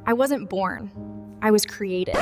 I wasn't born. I was created.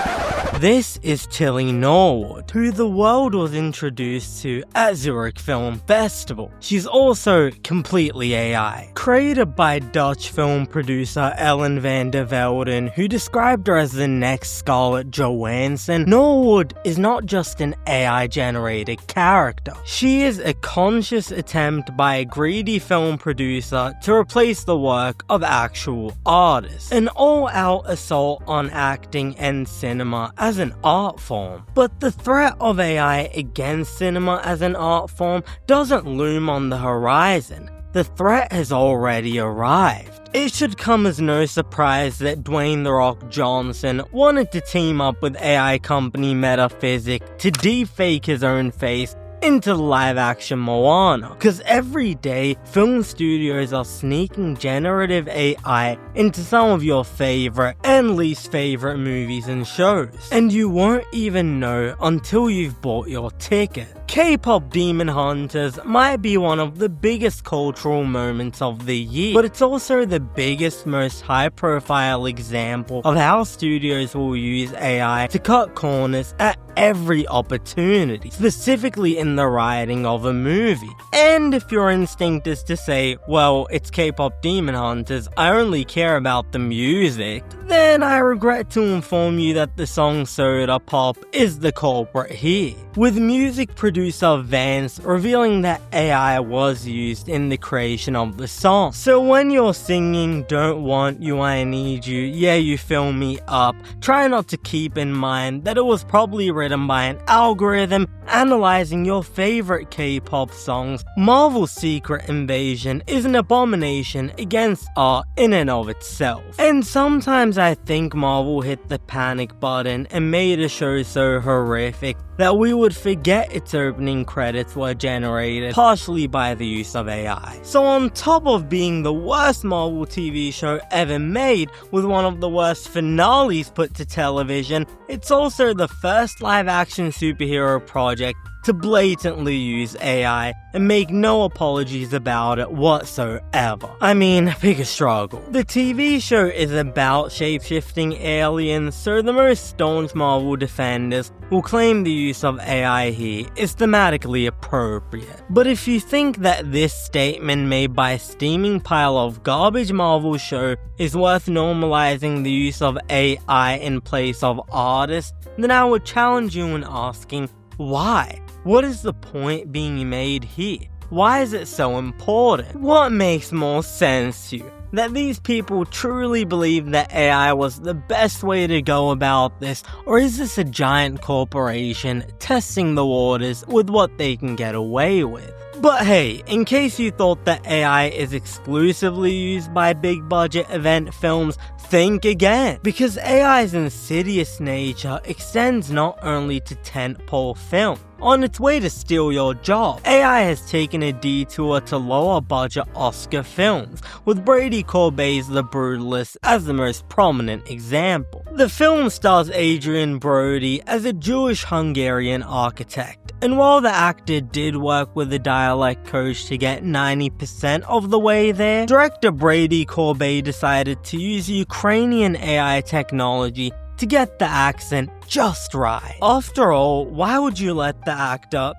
This is Tilly Norwood, who the world was introduced to at Zurich Film Festival. She's also completely AI. Created by Dutch film producer Ellen van der Velden, who described her as the next Scarlett Johansson, Norwood is not just an AI-generated character. She is a conscious attempt by a greedy film producer to replace the work of actual artists. An all-out assault on acting and cinema as an art form. But the threat of AI against cinema as an art form doesn't loom on the horizon. The threat has already arrived. It should come as no surprise that Dwayne "The Rock" Johnson wanted to team up with AI company Metaphysic to deepfake his own face into the live-action Moana, because every day film studios are sneaking generative AI into some of your favorite and least favorite movies and shows, and you won't even know until you've bought your ticket. K-pop Demon Hunters might be one of the biggest cultural moments of the year, but it's also the biggest, most high-profile example of how studios will use AI to cut corners at every opportunity, specifically in the writing of a movie. And if your instinct is to say, well, it's K-pop Demon Hunters, I only care about the music, then I regret to inform you that the song Soda Pop is the culprit here, with music producer Vance revealing that AI was used in the creation of the song. So when you're singing Don't Want You, I Need You, Yeah You Fill Me Up, try not to keep in mind that it was probably written by an algorithm analyzing your favorite K-pop songs. Marvel's Secret Invasion is an abomination against art in and of itself. And sometimes I think Marvel hit the panic button and made a show so horrific that we would forget its opening credits were generated partially by the use of AI. So on top of being the worst Marvel TV show ever made with one of the worst finales put to television, it's also the first live-action superhero project to blatantly use AI and make no apologies about it whatsoever. I mean, pick a struggle. The TV show is about shape-shifting aliens, so the most staunch Marvel defenders will claim the use of AI here is thematically appropriate. But if you think that this statement made by a steaming pile of garbage Marvel show is worth normalizing the use of AI in place of artists, then I would challenge you in asking, why? What is the point being made here? Why is it so important? What makes more sense to you? That these people truly believe that AI was the best way to go about this, or is this a giant corporation testing the waters with what they can get away with? But hey, in case you thought that AI is exclusively used by big budget event films, think again, because AI's insidious nature extends not only to tentpole film. On its way to steal your job, AI has taken a detour to lower budget Oscar films, with Brady Corbet's The Brutalist as the most prominent example. The film stars Adrian Brody as a Jewish-Hungarian architect, and while the actor did work with a dialect coach to get 90% of the way there, director Brady Corbet decided to use Ukrainian AI technology to get the accent just right. After all, why would you let the actor,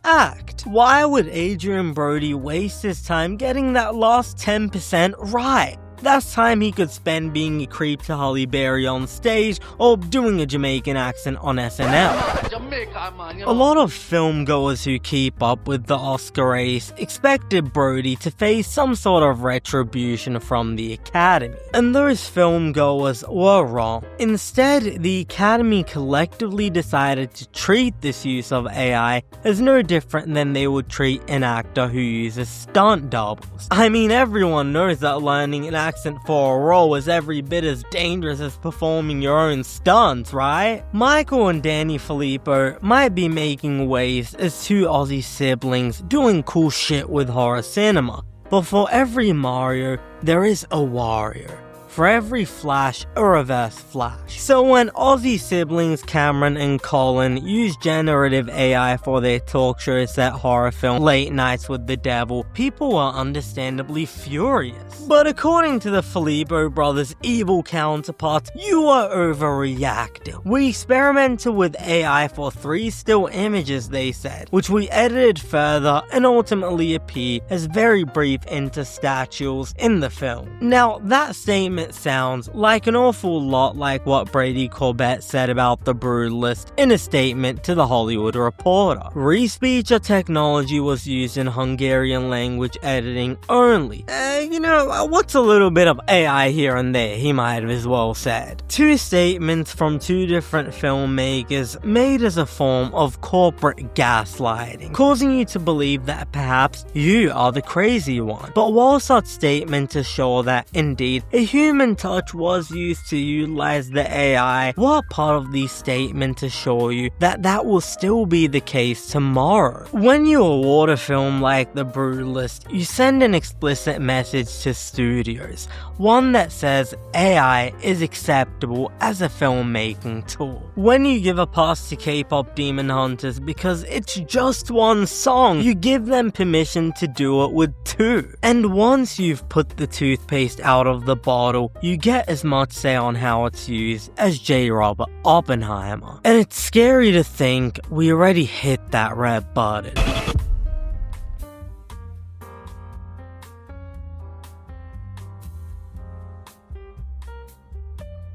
act? Why would Adrian Brody waste his time getting that last 10% right? That's time he could spend being a creep to Halle Berry on stage or doing a Jamaican accent on SNL. A lot of filmgoers who keep up with the Oscar race expected Brody to face some sort of retribution from the Academy, and those filmgoers were wrong. Instead, the Academy collectively decided to treat this use of AI as no different than they would treat an actor who uses stunt doubles. I mean, everyone knows that learning an accent for a role is every bit as dangerous as performing your own stunts, right? Michael and Danny Filippo might be making waves as two Aussie siblings doing cool shit with horror cinema, but for every Mario, there is a Wario. for every flash, a reverse flash. So when Ozzy siblings Cameron and Colin use generative AI for their talk show set horror film Late Nights with the Devil, people were understandably furious. But according to the Filippo brothers' evil counterparts, you are overreacting. We experimented with AI for 3 still images, they said, which we edited further and ultimately appear as very brief interstitials in the film. Now, that statement sounds like an awful lot like what Brady Corbett said about The Brutalist in a statement to The Hollywood Reporter. Respeecher technology was used in Hungarian language editing only. What's a little bit of AI here and there, he might as well said. 2 statements from 2 different filmmakers made as a form of corporate gaslighting, causing you to believe that perhaps you are the crazy one. But while such statements assure that indeed a human touch was used to utilize the AI, what part of these statements assure you that that will still be the case tomorrow? When you award a film like The Brutalist, you send an explicit message to studios, one that says AI is acceptable as a filmmaking tool. When you give a pass to K-pop Demon Hunters because it's just 1 song, you give them permission to do it with 2. And once you've put the toothpaste out of the bottle, you get as much say on how it's used as J. Robert Oppenheimer. And it's scary to think we already hit that red button.